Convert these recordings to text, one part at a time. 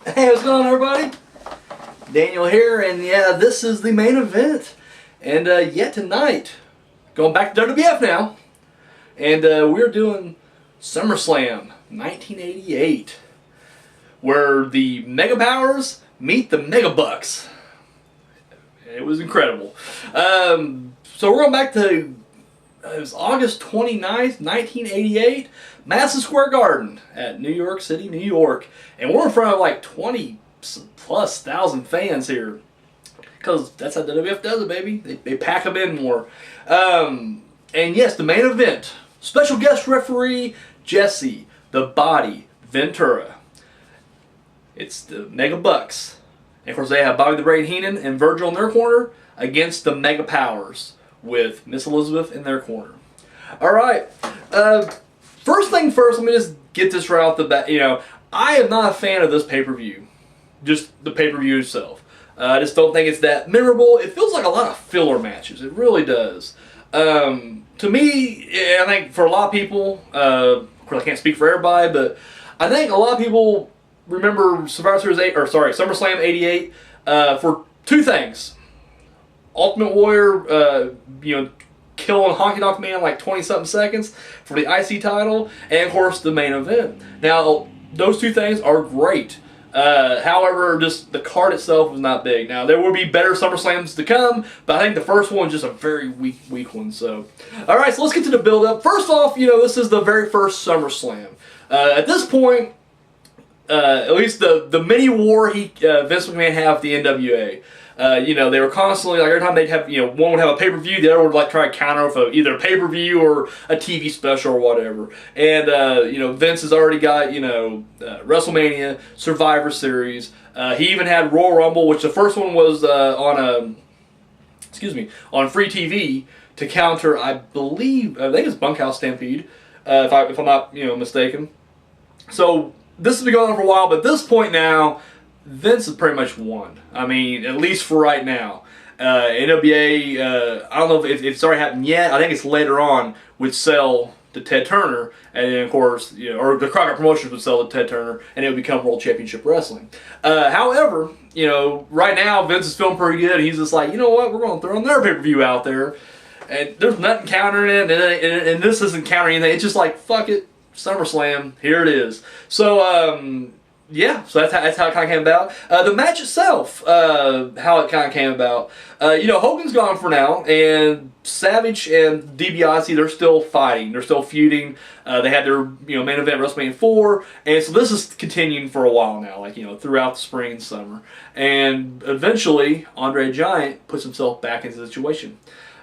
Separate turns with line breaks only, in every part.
Hey, what's going on, everybody? Daniel here, and yeah, this is the main event. And yet tonight, going back to WWF now, and we're doing SummerSlam 1988, where the Mega Powers meet the Mega Bucks. It was incredible. So we're going back to it was August 29th, 1988, Madison Square Garden at New York City, New York. And we're in front of like 20+ thousand fans here. Because that's how WWF does it, baby. They pack them in more. And yes, the main event. Special guest referee, Jesse, the Body, Ventura. It's the Mega Bucks. And of course they have Bobby the Brain Heenan and Virgil in their corner against the Mega Powers, with Miss Elizabeth in their corner. Alright, first thing first, let me just get this right off the bat. I am not a fan of this pay-per-view. Just the pay-per-view itself. I just don't think it's that memorable. It feels like a lot of filler matches. It really does. To me, I think for a lot of people, of course I can't speak for everybody, but I think a lot of people remember SummerSlam 88 for two things. Ultimate Warrior, killing Honky Tonk Man like 20-something seconds for the IC title, and of course the main event. Now, those two things are great. However, just the card itself was not big. Now, there will be better SummerSlams to come, but I think the first one was just a very weak one. So, all right, so let's get to the build-up. First off, this is the very first SummerSlam. At this point, at least the mini war Vince McMahon had with the NWA. They were constantly, like, every time they'd have, one would have a pay-per-view, the other would, like, try to counter with either a pay-per-view or a TV special or whatever. And, Vince has already got, WrestleMania, Survivor Series. He even had Royal Rumble, which the first one was on free TV to counter, I think it's Bunkhouse Stampede, if I'm not, mistaken. So, this has been going on for a while, but at this point now, Vince has pretty much won. I mean, at least for right now. NWA, I don't know if it's already happened yet. I think it's later on, would sell to Ted Turner. And then, of course, or the Crockett Promotions would sell to Ted Turner, and it would become World Championship Wrestling. However, right now, Vince is feeling pretty good. He's just like, you know what, we're going to throw another pay-per-view out there. And there's nothing countering it, and this isn't countering anything. It's just like, fuck it, SummerSlam, here it is. So, yeah, so that's how it kind of came about. The match itself, how it kind of came about. Hogan's gone for now, and Savage and DiBiase, they're still fighting. They're still feuding. They had their main event WrestleMania 4, and so this is continuing for a while now, like throughout the spring and summer. And eventually, Andre the Giant puts himself back into the situation.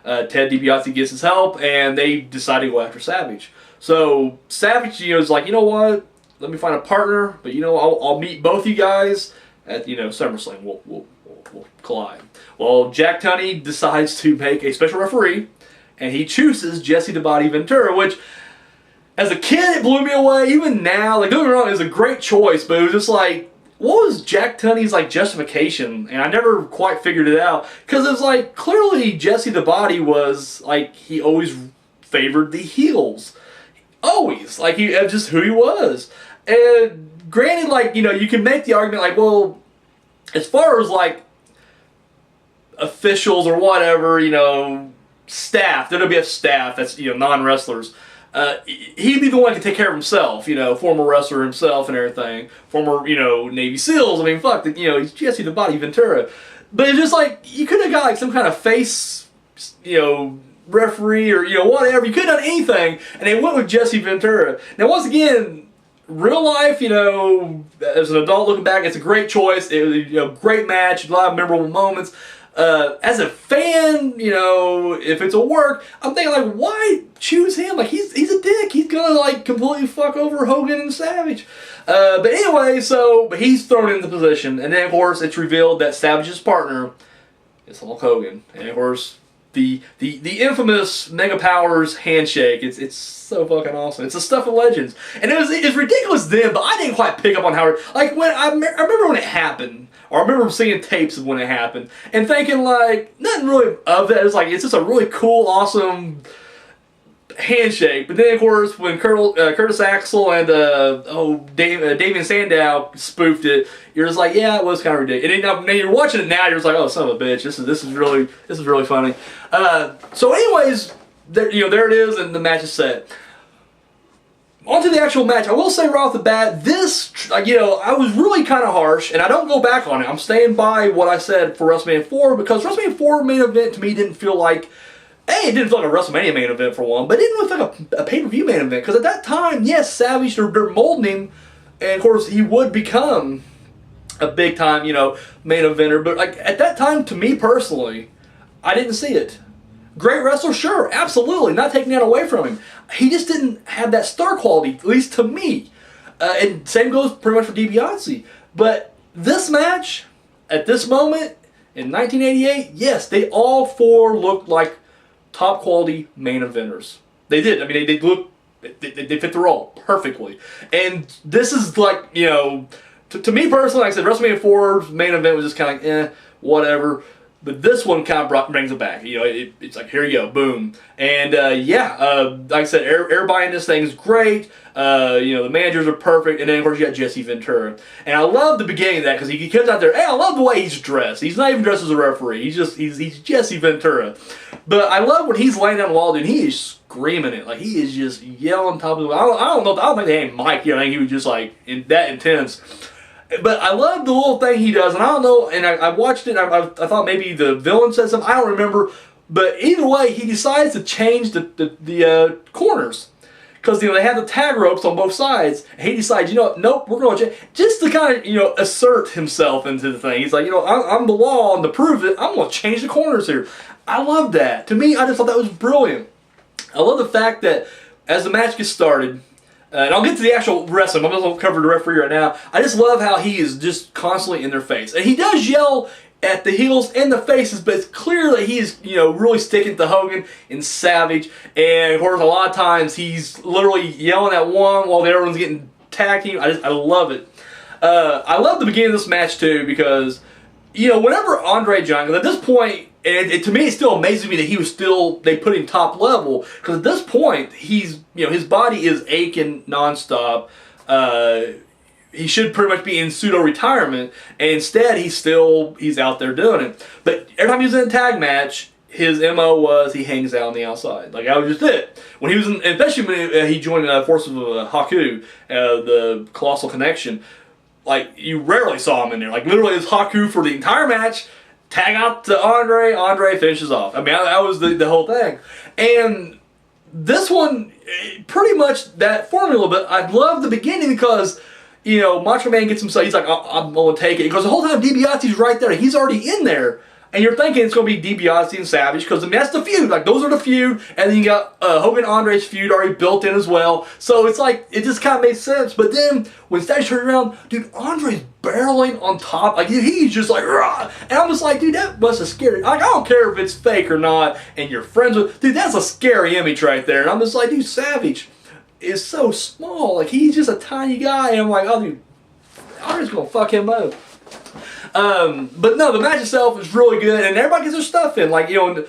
Ted DiBiase gets his help, and they decide to go after Savage. So Savage, is like, you know what? Let me find a partner, but I'll meet both you guys at SummerSlam. We'll collide. Well, Jack Tunney decides to make a special referee, and he chooses Jesse the Body Ventura, which, as a kid, it blew me away. Even now, like, don't get me wrong, it was a great choice, but it was just like, what was Jack Tunney's justification? And I never quite figured it out, because it was like, clearly Jesse the Body was like, he always favored the heels. Always. Like, just who he was. And granted, you can make the argument, well, as far as, officials or whatever, staff, WWF staff, that's, non-wrestlers, he'd be the one who can take care of himself, former wrestler himself and everything, former, Navy SEALs, I mean, fuck, he's Jesse the Body Ventura. But it's just you could have got, some kind of face, referee or whatever. You could have done anything, and they went with Jesse Ventura. Now, once again, real life, as an adult looking back, it's a great choice. It was great match, a lot of memorable moments. As a fan, if it's a work, I'm thinking why choose him? He's a dick. He's gonna completely fuck over Hogan and Savage. But anyway, but he's thrown into the position, and then of course it's revealed that Savage's partner is Hulk Hogan, and of course the infamous Mega Powers handshake. It's so fucking awesome. It's the stuff of legends, and it's ridiculous then, but I didn't quite pick up on how when I remember when it happened, or I remember seeing tapes of when it happened, and thinking nothing really of that. It's just a really cool, awesome handshake. But then, of course, when Curtis Axel and Damian Sandow spoofed it, you're just like, yeah, it was kind of ridiculous. And then you're watching it now, you're just like, oh, son of a bitch, this is really funny. So, anyways, there it is, and the match is set. On to the actual match. I will say right off the bat, this, I was really kind of harsh, and I don't go back on it. I'm staying by what I said for WrestleMania 4, because WrestleMania 4 main event to me didn't feel like, it didn't feel like a WrestleMania main event for one, but it didn't feel like a pay-per-view main event, because at that time, yes, Savage, they're molding him, and of course, he would become a big-time, main eventer, but like at that time, to me personally, I didn't see it. Great wrestler, sure, absolutely, not taking that away from him. He just didn't have that star quality, at least to me. And same goes pretty much for DiBiase. But this match, at this moment, in 1988, yes, they all four looked like top quality main eventers. They did. I mean, they fit the role perfectly. And this is like, to me personally, like I said, WrestleMania 4's main event was just kind of like, whatever. But this one kind of brings it back. It's like, here you go, boom. And like I said, everybody in this thing is great. The managers are perfect. And then, of course, you got Jesse Ventura. And I love the beginning of that because he comes out there, hey, I love the way he's dressed. He's not even dressed as a referee. He's Jesse Ventura. But I love when he's laying down the wall, dude. He is screaming it. Like, he is just yelling top of the wall. I don't think they named Mike. I think he was just like that intense. But I love the little thing he does, and I don't know, and I watched it, and I thought maybe the villain said something, I don't remember, but either way, he decides to change the corners. Because, they have the tag ropes on both sides, and he decides, nope, we're going to change, just to kind of, assert himself into the thing. He's like, I'm the law, and to prove it, I'm going to change the corners here. I love that. To me, I just thought that was brilliant. I love the fact that as the match gets started, and I'll get to the actual wrestling. I'm going to cover the referee right now. I just love how he is just constantly in their face. And he does yell at the heels and the faces, but it's clear that he is, really sticking to Hogan and Savage. And, of course, a lot of times he's literally yelling at one while the other one's getting tag team. I love it. I love the beginning of this match, too, because, whenever Andre Giant, at this point, and to me, it still amazes me that they put him top level, because at this point, he's, his body is aching nonstop. He should pretty much be in pseudo-retirement, and instead, he's out there doing it. But every time he was in a tag match, his MO was he hangs out on the outside. Like, that was just it. When he was especially when he joined Forces of Haku, the Colossal Connection, like, you rarely saw him in there. Like, literally, it was Haku for the entire match. Tag out to Andre finishes off. I mean, that was the whole thing. And this one, pretty much that formula, but I love the beginning because, Macho Man gets himself, he's like, I'm going to take it. Because the whole time DiBiase's right there. He's already in there. And you're thinking it's going to be DiBiase and Savage because that's the feud. Like, those are the feud. And then you got Hogan Andre's feud already built in as well. So it's like, it just kind of made sense. But then when Savage turned around, dude, Andre's barreling on top. Like, he's just like, rah. And I'm just like, dude, that must have scared. Like, I don't care if it's fake or not and you're friends with. Dude, that's a scary image right there. And I'm just like, dude, Savage is so small. Like, he's just a tiny guy. And I'm like, oh, dude, Andre's going to fuck him up. But no, the match itself is really good, and everybody gets their stuff in. Like, as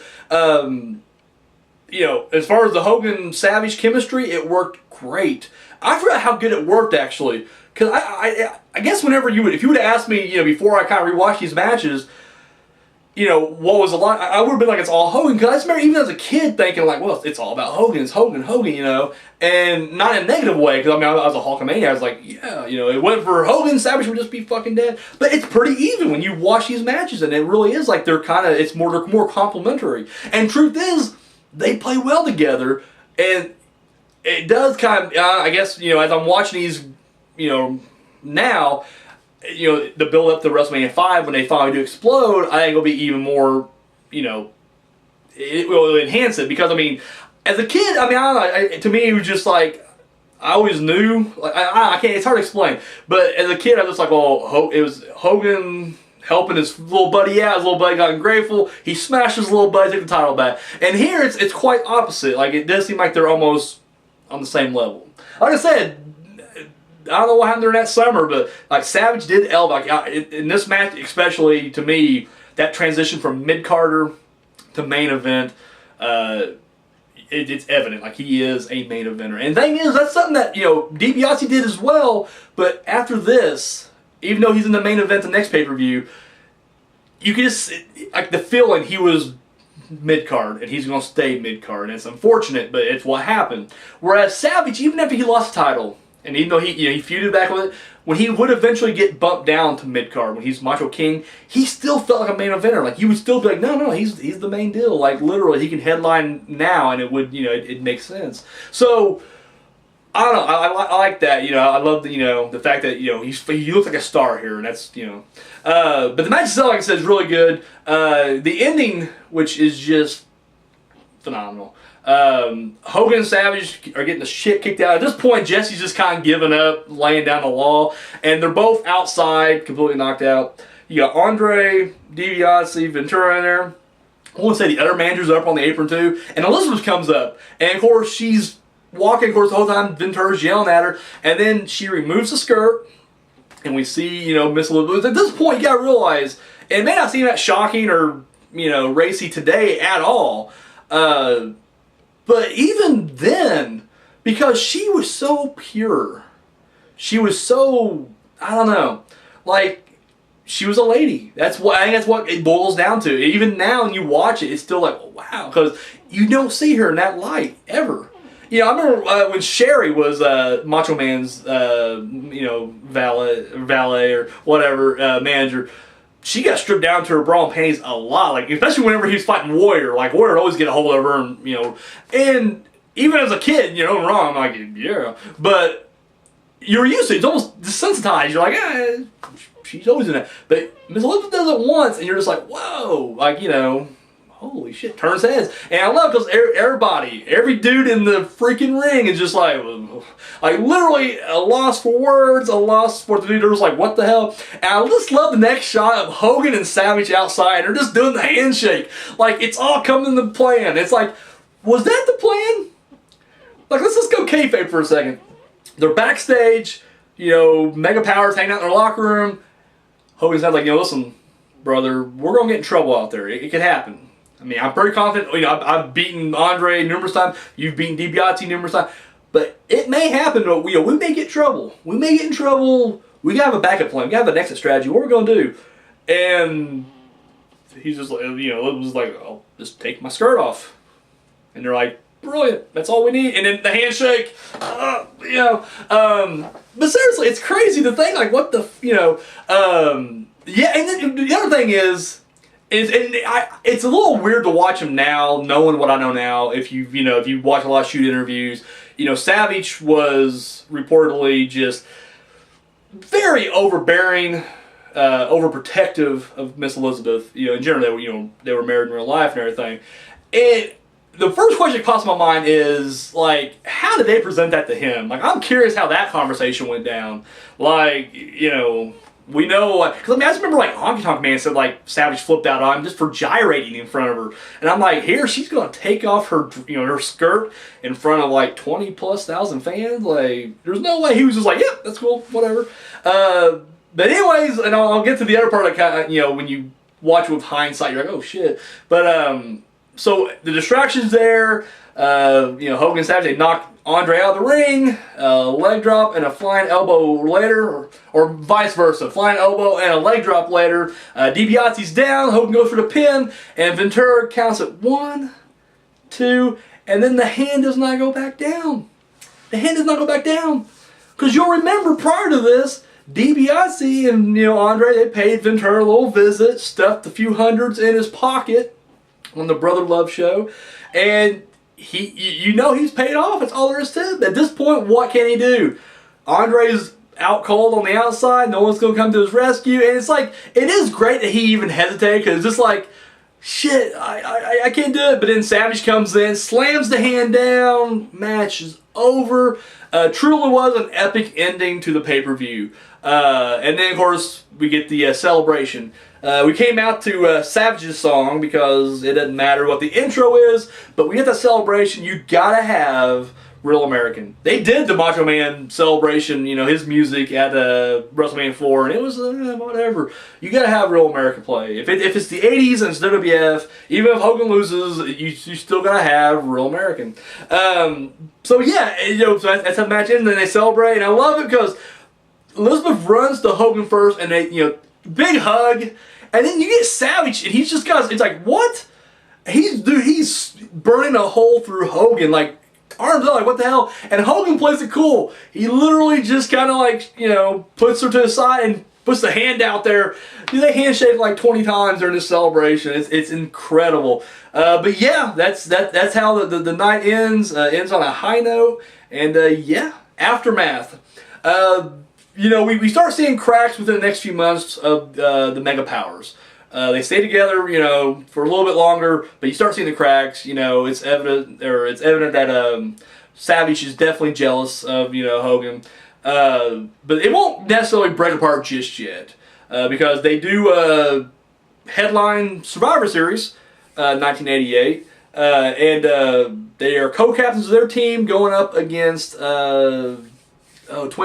far as the Hogan Savage chemistry, it worked great. I forgot how good it worked actually, because I guess if you would have asked me, before I kind of rewatched these matches, what was a lot, I would have been like, it's all Hogan, because I just remember even as a kid thinking like, well, it's all about Hogan, it's Hogan, and not in a negative way, because I was a Hulkamania, I was like, yeah, it went for Hogan, Savage would just be fucking dead, but it's pretty even when you watch these matches, and it really is like they're more complimentary, and truth is, they play well together, and it does kind of, I guess, as I'm watching these, now, the build up to WrestleMania 5 when they finally do explode, I think it'll be even more, it will enhance it, because as a kid, I don't know, to me it was just like, I always knew, like, I can't, it's hard to explain, but as a kid I was just like, well, it was Hogan helping his little buddy out, his little buddy got ungrateful, he smashed his little buddy, took the title back, and here it's quite opposite, like it does seem like they're almost on the same level. Like I said, I don't know what happened during that summer, but like Savage did elbow. Like, in this match, especially to me, that transition from mid-Carter to main event, it's evident, like he is a main eventer. And the thing is, that's something that, DiBiase did as well, but after this, even though he's in the main event the next pay-per-view, you can just, like, the feeling he was mid-card, and he's going to stay mid-card, and it's unfortunate, but it's what happened. Whereas Savage, even after he lost the title, and even though he feuded back with it, when he would eventually get bumped down to mid-card, when he's Macho King, he still felt like a main eventer. Like, you would still be like, no, he's the main deal. Like, literally, he can headline now, and it would, it makes sense. So, I don't know, I like that, I love the fact that, he looks like a star here, and that's, but the match itself, like I said, is really good. The ending, which is just phenomenal. Hogan and Savage are getting the shit kicked out. At this point, Jesse's just kind of giving up, laying down the law, and they're both outside, completely knocked out. You got Andre, DiBiase, Ventura in there. I want to say the other managers are up on the apron too, and Elizabeth comes up, and of course she's walking, of course, the whole time Ventura's yelling at her, and then she removes the skirt, and we see, Miss Elizabeth. At this point, you gotta realize, and it may not seem that shocking or, racy today at all, but even then, because she was so pure, she was so, I don't know, like, she was a lady. I think that's what it boils down to. Even now, when you watch it, it's still like, wow, because you don't see her in that light, ever. I remember when Sherry was Macho Man's, valet or whatever, manager. She got stripped down to her bra and panties a lot, like, especially whenever he was fighting Warrior. Like, Warrior would always get a hold of her, and even as a kid, wrong, I'm like, yeah. But you're used to it. It's almost desensitized. You're like, she's always in that. But Miss Elizabeth does it once, and you're just like, whoa, like, holy shit, turns heads. And I love because every dude in the freaking ring is just like literally a loss for words, a loss for the dude. They're just like, what the hell? And I just love the next shot of Hogan and Savage outside. They're just doing the handshake. Like, it's all coming to plan. It's like, was that the plan? Like, let's just go kayfabe for a second. They're backstage, Mega Powers hanging out in their locker room. Hogan's like, listen, brother, we're going to get in trouble out there. It could happen. I mean, I'm pretty confident. I've beaten Andre numerous times. You've beaten DiBiase numerous times. But it may happen. We may get in trouble. We may get in trouble. We got to have a backup plan. We got to have an exit strategy. What are we going to do? And he's just like, it was like, I'll just take my skirt off. And they're like, brilliant. That's all we need. And then the handshake. But seriously, it's crazy to think, like, what the, yeah. And then the other thing is, it's a little weird to watch him now, knowing what I know now. If you watch a lot of shoot interviews, Savage was reportedly just very overbearing, overprotective of Miss Elizabeth. In general, they were married in real life and everything. And the first question that pops in my mind is, like, how did they present that to him? Like, I'm curious how that conversation went down. Like, we know, because I just remember, like, Honky Tonk Man said, like, Savage flipped out on him just for gyrating in front of her. And I'm like, here, she's going to take off her, her skirt in front of, like, 20,000+ fans? Like, there's no way. He was just like, yep, that's cool, whatever. But anyways, and I'll get to the other part of kind of, when you watch it with hindsight, you're like, oh, shit. But, so the distraction's there. Hogan and Savage, they knock Andre out of the ring, leg drop and a flying elbow later, or vice versa, flying elbow and a leg drop later. DiBiase's down, Hogan goes for the pin, and Ventura counts at 1, 2, and then the hand does not go back down. The hand does not go back down. Because you'll remember prior to this, DiBiase and Andre, they paid Ventura a little visit, stuffed a few hundreds in his pocket on the Brother Love show, and he's paid off. That's all there is to it. At this point, what can he do? Andre's out cold on the outside. No one's going to come to his rescue. And it's like, it is great that he even hesitated, because it's just like, shit, I can't do it. But then Savage comes in, slams the hand down, match is over. Truly was an epic ending to the pay-per-view. And then, of course, we get the celebration. We came out to Savage's song because it doesn't matter what the intro is, but we get the celebration. You gotta have Real American. They did the Macho Man celebration, you know, his music at WrestleMania 4, and it was whatever. You gotta have Real American play. If it's the 80s and it's WWF, even if Hogan loses, you still gotta have Real American. So yeah, you know, so that's how the match ends, and then they celebrate, and I love it because Elizabeth runs to Hogan first, and they, you know, big hug, and then you get Savage, and he's just got, it's like, what? He's burning a hole through Hogan, like, arms up, like, what the hell? And Hogan plays it cool. He literally just kind of like, you know, puts her to the side and puts the hand out there. They handshake like 20 times during this celebration. It's incredible. But yeah, that's how the night ends. Ends on a high note. And yeah, aftermath. You know, we start seeing cracks within the next few months of the Mega Powers. They stay together, you know, for a little bit longer, but you start seeing the cracks. You know, it's evident that Savage is definitely jealous of, you know, Hogan. But it won't necessarily break apart just yet, because they do headline Survivor Series, 1988, and they are co-captains of their team going up against Twin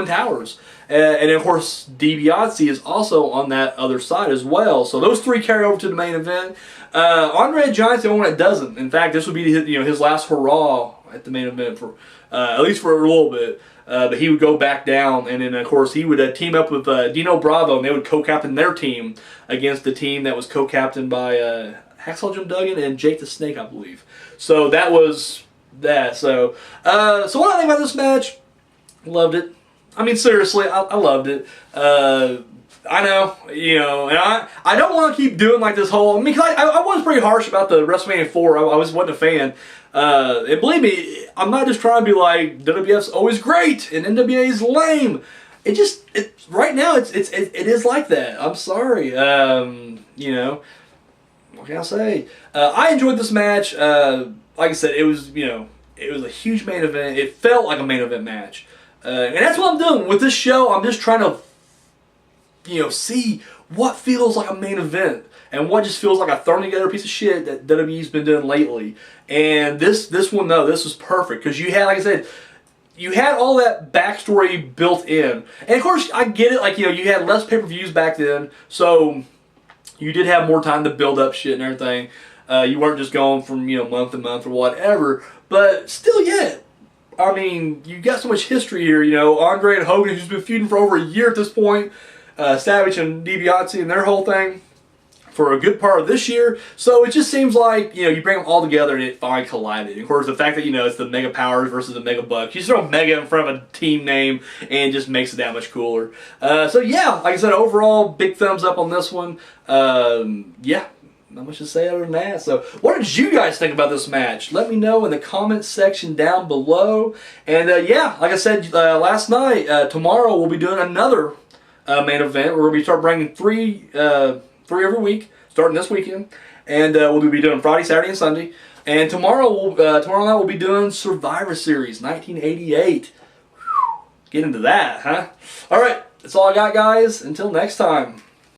Towers. And of course, DiBiase is also on that other side as well. So those three carry over to the main event. Andre the Giant's the only one that doesn't. In fact, this would be his last hurrah at the main event for at least for a little bit. But he would go back down, and then of course he would team up with Dino Bravo, and they would co-captain their team against the team that was co-captained by Hacksaw Jim Duggan and Jake the Snake, I believe. So that was that. So what I think about this match? Loved it. I mean, seriously, I loved it. I know, you know, and I don't want to keep doing like this whole, I mean, because I was pretty harsh about the WrestleMania 4. I wasn't a fan. And believe me, I'm not just trying to be like, WWF's always great and NWA's lame. Right now, it is like that. I'm sorry. You know, what can I say? I enjoyed this match. Like I said, it was, you know, it was a huge main event. It felt like a main event match. And that's what I'm doing with this show. I'm just trying to, you know, see what feels like a main event and what just feels like a thrown together piece of shit that WWE's been doing lately. And this one, no, this was perfect because you had, like I said, you had all that backstory built in. And of course, I get it, like, you know, you had less pay-per-views back then, so you did have more time to build up shit and everything. You weren't just going from, you know, month to month or whatever. But still, yeah. I mean, you got so much history here, you know, Andre and Hogan, who's been feuding for over a year at this point, Savage and DiBiase and their whole thing for a good part of this year. So it just seems like, you know, you bring them all together and it finally collided. And of course, the fact that, you know, it's the Mega Powers versus the Mega Bucks, you just throw Mega in front of a team name and it just makes it that much cooler. So yeah, like I said, overall, big thumbs up on this one. Yeah. Not much to say other than that. So, what did you guys think about this match? Let me know in the comments section down below. And yeah, like I said last night, tomorrow we'll be doing another main event. We're going to start bringing three every week, starting this weekend. And we'll be doing Friday, Saturday, and Sunday. And tomorrow night we'll be doing Survivor Series 1988. Whew, get into that, huh? All right, that's all I got, guys. Until next time.